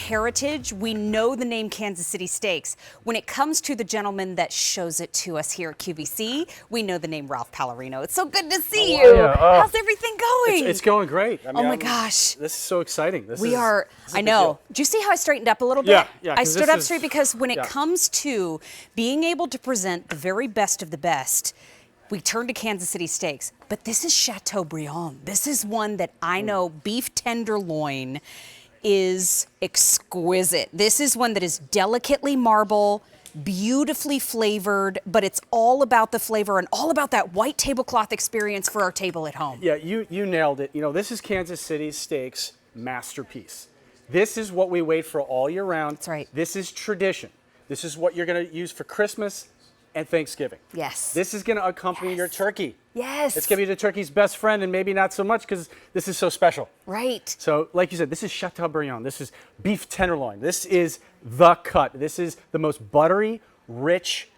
heritage. We know the name Kansas City Steaks. When it comes to the gentleman that shows it to us here at QVC, we know the name Ralph Pallarino. It's so good to see you. Yeah. How's everything going? It's going great. I mean, oh my gosh. This is so exciting. This We is, are, this is a I big know. deal. Do you see how I straightened up a little bit? Yeah. I stood up straight is, because when it yeah. comes to being able to present the very best of the best, we turn to Kansas City Steaks, but this is Chateaubriand. This is one that I know beef tenderloin is exquisite. This is one that is delicately marble, beautifully flavored, but it's all about the flavor and all about that white tablecloth experience for our table at home. Yeah, you nailed it. You know, this is Kansas City Steaks' masterpiece. This is what we wait for all year round. That's right. This is tradition. This is what you're going to use for Christmas and Thanksgiving. Yes. This is going to accompany your turkey. Yes. It's going to be the turkey's best friend, and maybe not so much because this is so special. Right. So, like you said, this is Chateaubriand. This is beef tenderloin. This is the cut. This is the most buttery, rich,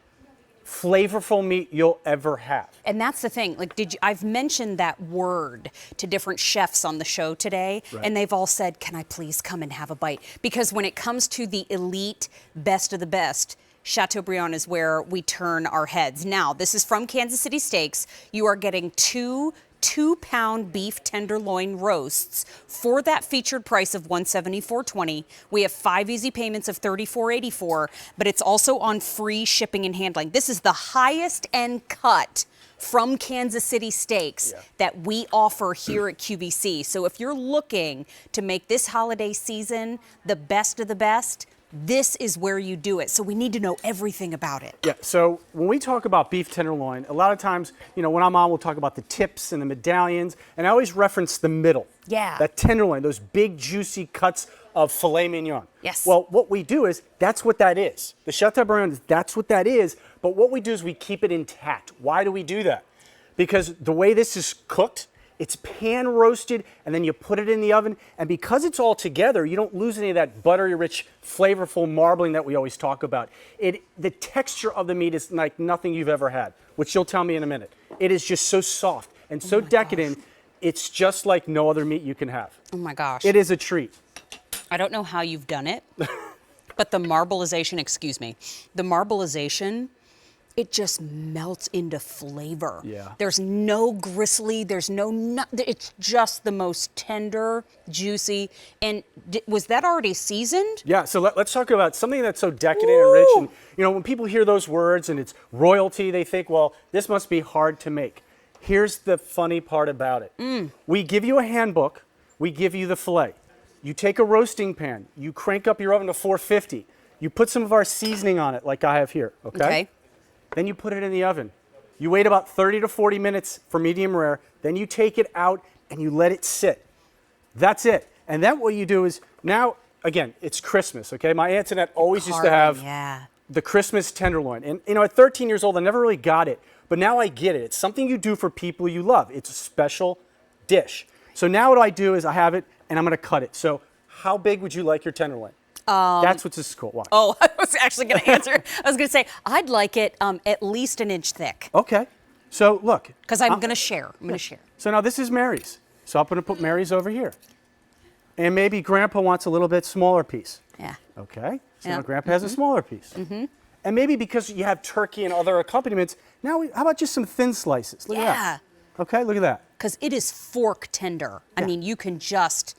flavorful meat you'll ever have. And that's the thing. Like, I've mentioned that word to different chefs on the show today, Right. and they've all said, "Can I please come and have a bite?" Because when it comes to the elite, best of the best, Chateaubriand is where we turn our heads. Now, this is from Kansas City Steaks. You are getting two 2-pound beef tenderloin roasts for that featured price of $174.20. We have 5 easy payments of $34.84, but it's also on free shipping and handling. This is the highest end cut from Kansas City Steaks that we offer here at QVC. So if you're looking to make this holiday season the best of the best, this is where you do it. So we need to know everything about it. Yeah, so when we talk about beef tenderloin, a lot of times, you know, when I'm on, we'll talk about the tips and the medallions, and I always reference the middle. Yeah. That tenderloin, those big, juicy cuts of filet mignon. Yes. Well, what we do is, that's what that is. The Chateaubriand, that's what that is, but what we do is we keep it intact. Why do we do that? Because the way this is cooked, it's pan roasted, and then you put it in the oven, and because it's all together, you don't lose any of that buttery, rich, flavorful marbling that we always talk about. The texture of the meat is like nothing you've ever had, which you'll tell me in a minute. It is just so soft and so decadent, it's just like no other meat you can have. Oh my gosh. It is a treat. I don't know how you've done it, but the marbleization, the marbleization, it just melts into flavor. Yeah. There's no gristly, there's no, it's just the most tender, juicy. And was that already seasoned? Yeah, so let's talk about something that's so decadent and rich. And, you know, when people hear those words and it's royalty, they think, well, this must be hard to make. Here's the funny part about it. We give you a handbook, we give you the filet. You take a roasting pan, you crank up your oven to 450, you put some of our seasoning on it like I have here, okay? Then you put it in the oven. You wait about 30 to 40 minutes for medium rare. Then you take it out and you let it sit. That's it. And then what you do is, now, again, it's Christmas, okay? My Aunt Annette always used to have the Christmas tenderloin. And, you know, at 13 years old, I never really got it. But now I get it. It's something you do for people you love. It's a special dish. So now what I do is I have it, and I'm going to cut it. So how big would you like your tenderloin? That's what this is called. Watch. Oh, I was actually going to answer. I was going to say, I'd like it at least an inch thick. Okay. So look. Because I'm going to share. I'm going to share. So now this is Mary's. So I'm going to put Mary's over here. And maybe Grandpa wants a little bit smaller piece. Yeah. Okay. So now Grandpa has a smaller piece. And maybe because you have turkey and other accompaniments, now how about just some thin slices? Look at that. Okay, look at that. Because it is fork tender. I mean, you can just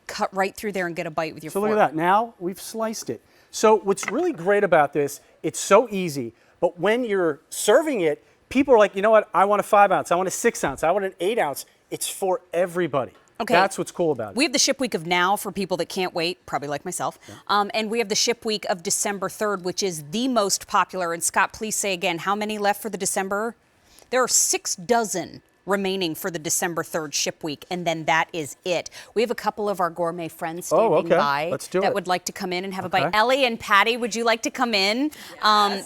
cut right through there and get a bite with your fork. So look at that. Now we've sliced it. So what's really great about this, it's so easy, but when you're serving it, people are like, you know what, I want a 5 ounce, I want a 6 ounce, I want an 8 ounce. It's for everybody. Okay. That's what's cool about it. We have the ship week of now for people that can't wait, probably like myself. And we have the ship week of December 3rd, which is the most popular. And Scott, please say again, how many left for the December? There are 6 dozen remaining for the December 3rd ship week, and then that is it. We have a couple of our gourmet friends standing by that would like to come in and have a bite. Ellie and Patty, would you like to come in?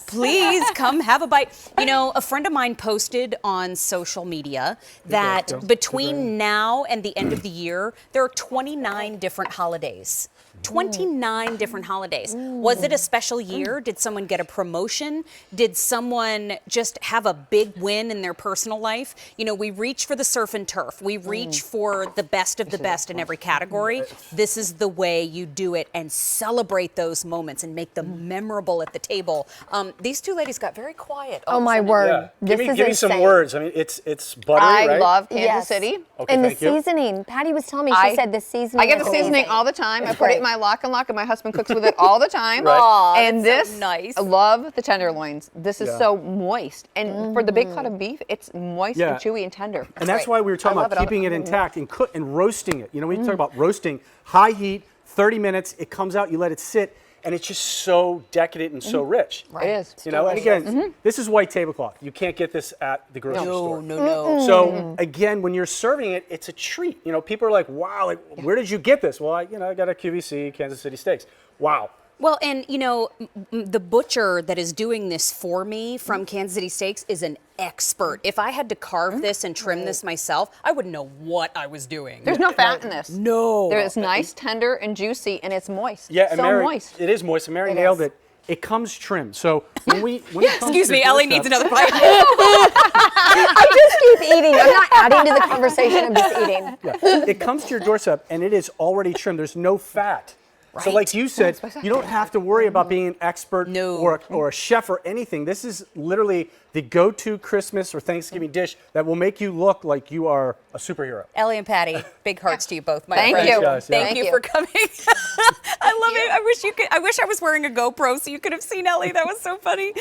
Please come have a bite. You know, a friend of mine posted on social media that between now and the end of the year, there are 29 different holidays 29 different holidays. Was it a special year? Did someone get a promotion? Did someone just have a big win in their personal life? You know, we reach for the surf and turf. We reach for the best of the best in every category. This is the way you do it and celebrate those moments and make them memorable at the table. These two ladies got very quiet. Oh my word. Yeah. This Give is me some insane. words. I mean, it's buttery, I right? love Kansas Yes. City. Okay, And the thank you. seasoning. Patty was telling me, she said the seasoning I get the is seasoning amazing. all the time. I It's put it great. in my lock and my husband cooks with it all the time. Right. Aw, And that's so this, nice. I love the tenderloins. This is Yeah. so moist. And for the big cut of beef, it's moist Yeah. and chewy and tender. And that's Great. why we were talking I love about keeping it intact and and roasting it. You know, when you talk about roasting, high heat, 30 minutes, it comes out, you let it sit, and it's just so decadent and so rich. It is. You know, and again, this is white tablecloth. You can't get this at the grocery store. No. So again, when you're serving it, it's a treat. You know, people are like, "Wow, like, where did you get this?" Well, I got a QVC, Kansas City Steaks. Wow. Well, and you know, the butcher that is doing this for me from Kansas City Steaks is an expert. If I had to carve this and trim this myself, I wouldn't know what I was doing. There's no fat in this. No. There is nice, tender, and juicy, and it's moist. Yeah, and so Mary, moist. it is moist, and Mary It nailed is. it. It comes trimmed. So when it comes Excuse to me, the Ellie doorstep- needs another bite. I just keep eating. I'm not adding to the conversation. I'm just eating. Yeah. It comes to your doorstep and it is already trimmed. There's no fat. So like you said, you don't have to worry about being an expert No. or a chef or anything. This is literally the go-to Christmas or Thanksgiving dish that will make you look like you are a superhero. Ellie and Patty, big hearts to you both, my Thank friends. you. Guys, yeah. Thank you for coming. I love it. I wish I was wearing a GoPro so you could have seen Ellie. That was so funny.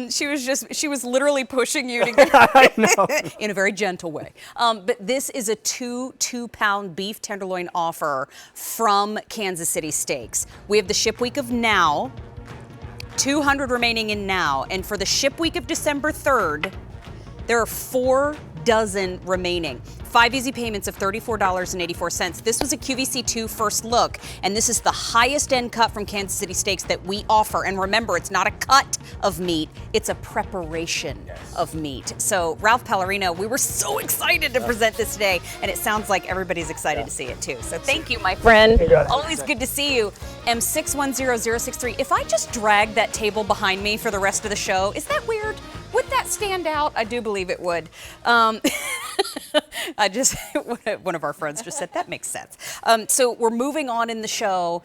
She was literally pushing you to get I know. in a very gentle way. But this is a two-pound beef tenderloin offer from Kansas City Steaks. We have the ship week of now, 200 remaining in now, and for the ship week of December 3rd, there are 4 dozen remaining. 5 easy payments of $34.84. This was a QVC2 first look, and this is the highest end cut from Kansas City Steaks that we offer. And remember, it's not a cut of meat, it's a preparation of meat. So Ralph Pallarino, we were so excited to present this today, and it sounds like everybody's excited to see it too. So thank you, my friend. Always good to see you. M610063. If I just drag that table behind me for the rest of the show, is that weird? Would that stand out? I do believe it would. One of our friends just said that makes sense. So we're moving on in the show.